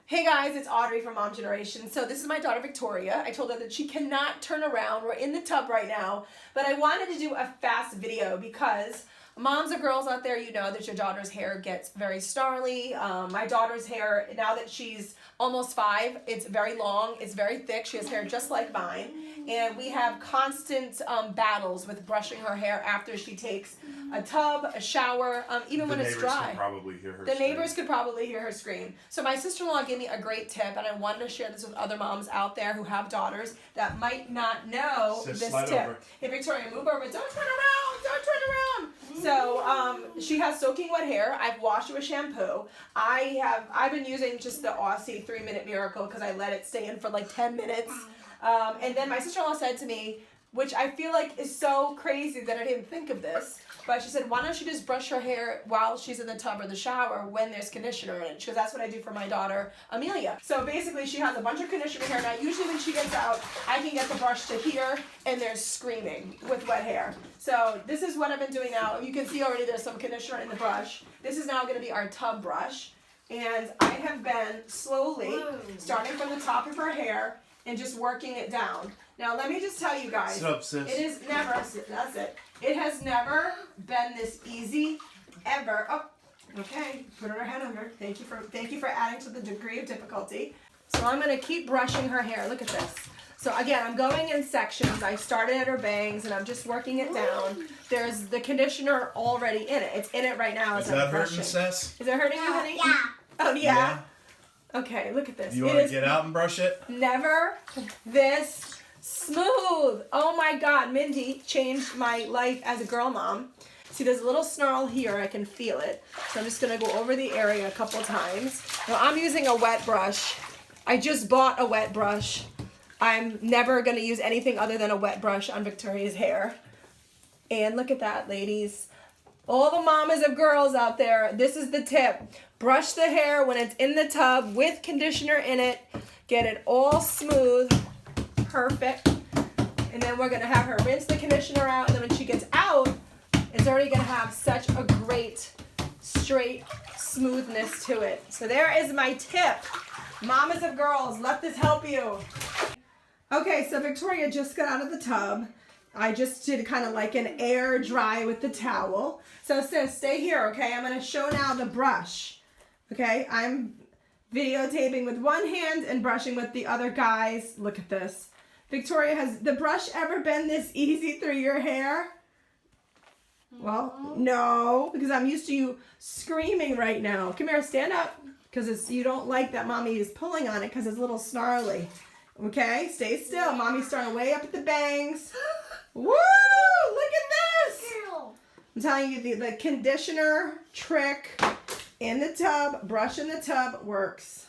Hey guys, it's Audrey from Mom Generation. So this is my daughter Victoria. I told her that she cannot turn around. We're in the tub right now, but I wanted to do a fast video because moms or girls out there, you know that your daughter's hair gets very snarly. My daughter's hair, now that she's almost 5, it's very long, it's very thick. She has hair just like mine. And we have constant battles with brushing her hair after she takes a tub, a shower, even when it's dry. The neighbors could probably hear her scream. So my sister-in-law gave me a great tip, and I wanted to share this with other moms out there who have daughters that might not know this tip. Over. Hey Victoria, move over. Don't turn around. Don't turn around. So she has soaking wet hair. I've washed it with shampoo. I've been using just the Aussie 3-minute miracle because I let it stay in for like 10 minutes. And then my sister-in-law said to me, which I feel like is so crazy that I didn't think of this, but she said, why don't you just brush her hair while she's in the tub or the shower when there's conditioner in it? Because that's what I do for my daughter, Amelia. So basically she has a bunch of conditioner hair. Now usually when she gets out, I can get the brush to here and there's screaming with wet hair. So this is what I've been doing now. You can see already there's some conditioner in the brush. This is now going to be our tub brush. And I have been slowly, starting from the top of her hair, and just working it down. Now let me just tell you guys, sit up, sis. It is never, that's it. It has never been this easy, ever. Oh, okay, put her head under. Thank you for adding to the degree of difficulty. So I'm gonna keep brushing her hair. Look at this. So again, I'm going in sections. I started at her bangs and I'm just working it down. There's the conditioner already in it. It's in it right now. Is that hurting, Sis? Is it hurting you, honey? Yeah. Oh yeah? Okay, look at this. You want to get out and brush it? Never this smooth. Oh my God, Mindy changed my life as a girl mom. See, there's a little snarl here. I can feel it. So I'm just going to go over the area a couple times. Now I'm using a wet brush. I just bought a wet brush. I'm never going to use anything other than a wet brush on Victoria's hair. And look at that, ladies. All the mamas of girls out there, this is the tip. Brush the hair when it's in the tub with conditioner in it. Get it all smooth. Perfect. And then we're going to have her rinse the conditioner out. And then when she gets out, it's already going to have such a great, straight smoothness to it. So there is my tip. Mamas of girls, let this help you. Okay, so Victoria just got out of the tub. I just did kind of like an air dry with the towel. So sis, stay here, okay? I'm going to show now the brush. Okay, I'm videotaping with one hand and brushing with the other, guys. Look at this. Victoria, has the brush ever been this easy through your hair? Well, no, because I'm used to you screaming right now. Come here, stand up, because you don't like that mommy is pulling on it because it's a little snarly. Okay, stay still. Mommy's starting way up at the bangs. Woo! Look at this! I'm telling you, the conditioner trick in the tub, brush in the tub works.